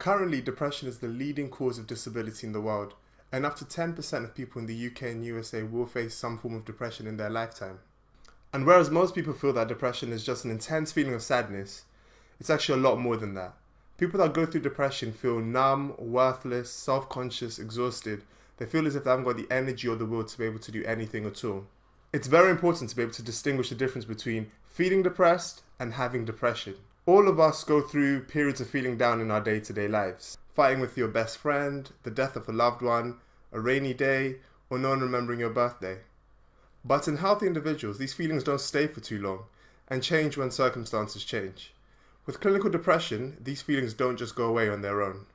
Currently, depression is the leading cause of disability in the world, and up to 10% of people in the UK and USA will face some form of depression in their lifetime. And whereas most people feel that depression is just an intense feeling of sadness, it's actually a lot more than that. People that go through depression feel numb, worthless, self-conscious, exhausted. They feel as if they haven't got the energy or the will to be able to do anything at all. It's very important to be able to distinguish the difference between feeling depressed and having depression. All of us go through periods of feeling down in our day-to-day lives. Fighting with your best friend, the death of a loved one, a rainy day, or no one remembering your birthday. But in healthy individuals, these feelings don't stay for too long and change when circumstances change. With clinical depression, these feelings don't just go away on their own.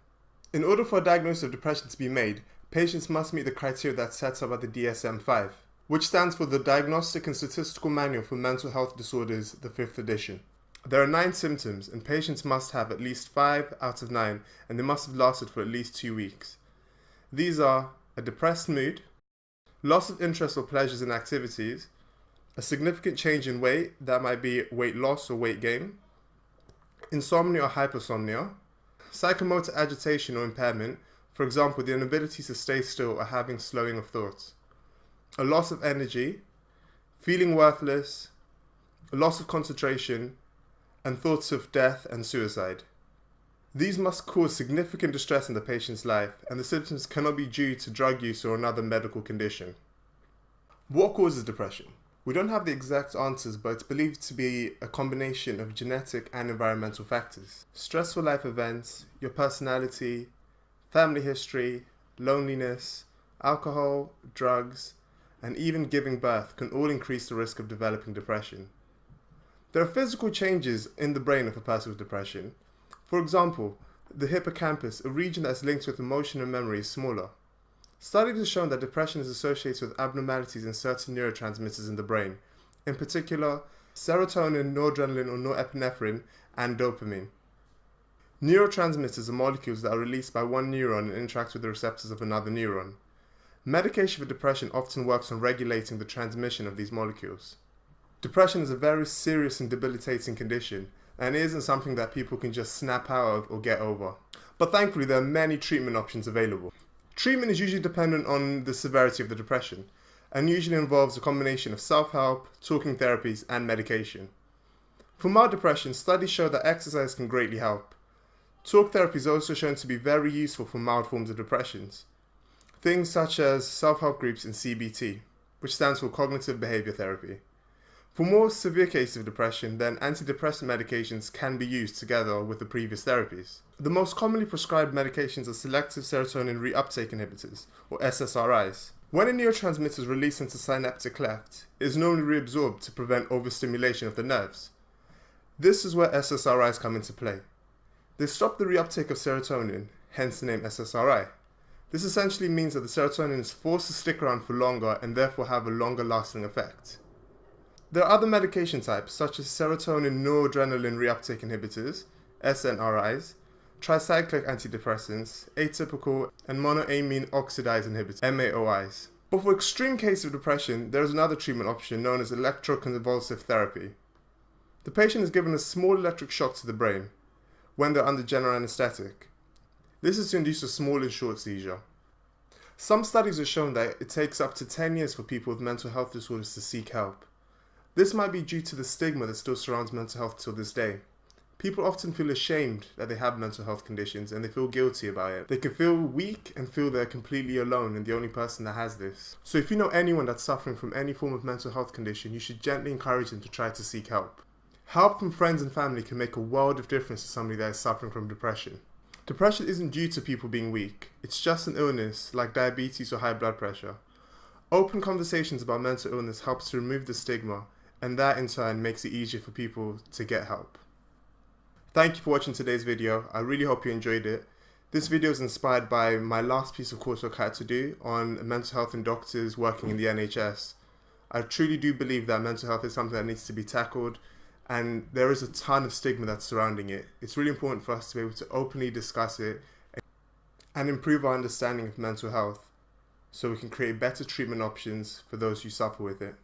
In order for a diagnosis of depression to be made, patients must meet the criteria that's set up at the DSM-5, which stands for the Diagnostic and Statistical Manual for Mental Health Disorders, the 5th edition. There are 9 symptoms, and patients must have at least 5 out of 9, and they must have lasted for at least 2 weeks. These are a depressed mood, loss of interest or pleasures in activities, a significant change in weight, that might be weight loss or weight gain, insomnia or hypersomnia, psychomotor agitation or impairment, for example, the inability to stay still or having slowing of thoughts, a loss of energy, feeling worthless, a loss of concentration, and thoughts of death and suicide. These must cause significant distress in the patient's life, and the symptoms cannot be due to drug use or another medical condition. What causes depression? We don't have the exact answers, but it's believed to be a combination of genetic and environmental factors. Stressful life events, your personality, family history, loneliness, alcohol, drugs, and even giving birth can all increase the risk of developing depression. There are physical changes in the brain of a person with depression. For example, the hippocampus, a region that is linked with emotion and memory, is smaller. Studies have shown that depression is associated with abnormalities in certain neurotransmitters in the brain, in particular serotonin, noradrenaline or norepinephrine, and dopamine. Neurotransmitters are molecules that are released by one neuron and interact with the receptors of another neuron. Medication for depression often works on regulating the transmission of these molecules. Depression is a very serious and debilitating condition, and it isn't something that people can just snap out of or get over. But thankfully, there are many treatment options available. Treatment is usually dependent on the severity of the depression, and usually involves a combination of self-help, talking therapies, and medication. For mild depression, studies show that exercise can greatly help. Talk therapy is also shown to be very useful for mild forms of depressions. Things such as self-help groups and CBT, which stands for Cognitive Behavior Therapy. For more severe cases of depression, then antidepressant medications can be used together with the previous therapies. The most commonly prescribed medications are selective serotonin reuptake inhibitors, or SSRIs. When a neurotransmitter is released into synaptic cleft, it is normally reabsorbed to prevent overstimulation of the nerves. This is where SSRIs come into play. They stop the reuptake of serotonin, hence the name SSRI. This essentially means that the serotonin is forced to stick around for longer and therefore have a longer lasting effect. There are other medication types such as serotonin noradrenaline reuptake inhibitors, SNRIs, tricyclic antidepressants, atypical and monoamine oxidase inhibitors, MAOIs. But for extreme cases of depression, there is another treatment option known as electroconvulsive therapy. The patient is given a small electric shock to the brain when they're under general anesthetic. This is to induce a small and short seizure. Some studies have shown that it takes up to 10 years for people with mental health disorders to seek help. This might be due to the stigma that still surrounds mental health till this day. People often feel ashamed that they have mental health conditions and they feel guilty about it. They can feel weak and feel they're completely alone and the only person that has this. So if you know anyone that's suffering from any form of mental health condition, you should gently encourage them to try to seek help. Help from friends and family can make a world of difference to somebody that is suffering from depression. Depression isn't due to people being weak. It's just an illness like diabetes or high blood pressure. Open conversations about mental illness helps to remove the stigma, and that in turn makes it easier for people to get help. Thank you for watching today's video. I really hope you enjoyed it. This video is inspired by my last piece of coursework I had to do on mental health and doctors working in the NHS. I truly do believe that mental health is something that needs to be tackled, and there is a ton of stigma that's surrounding it. It's really important for us to be able to openly discuss it and improve our understanding of mental health so we can create better treatment options for those who suffer with it.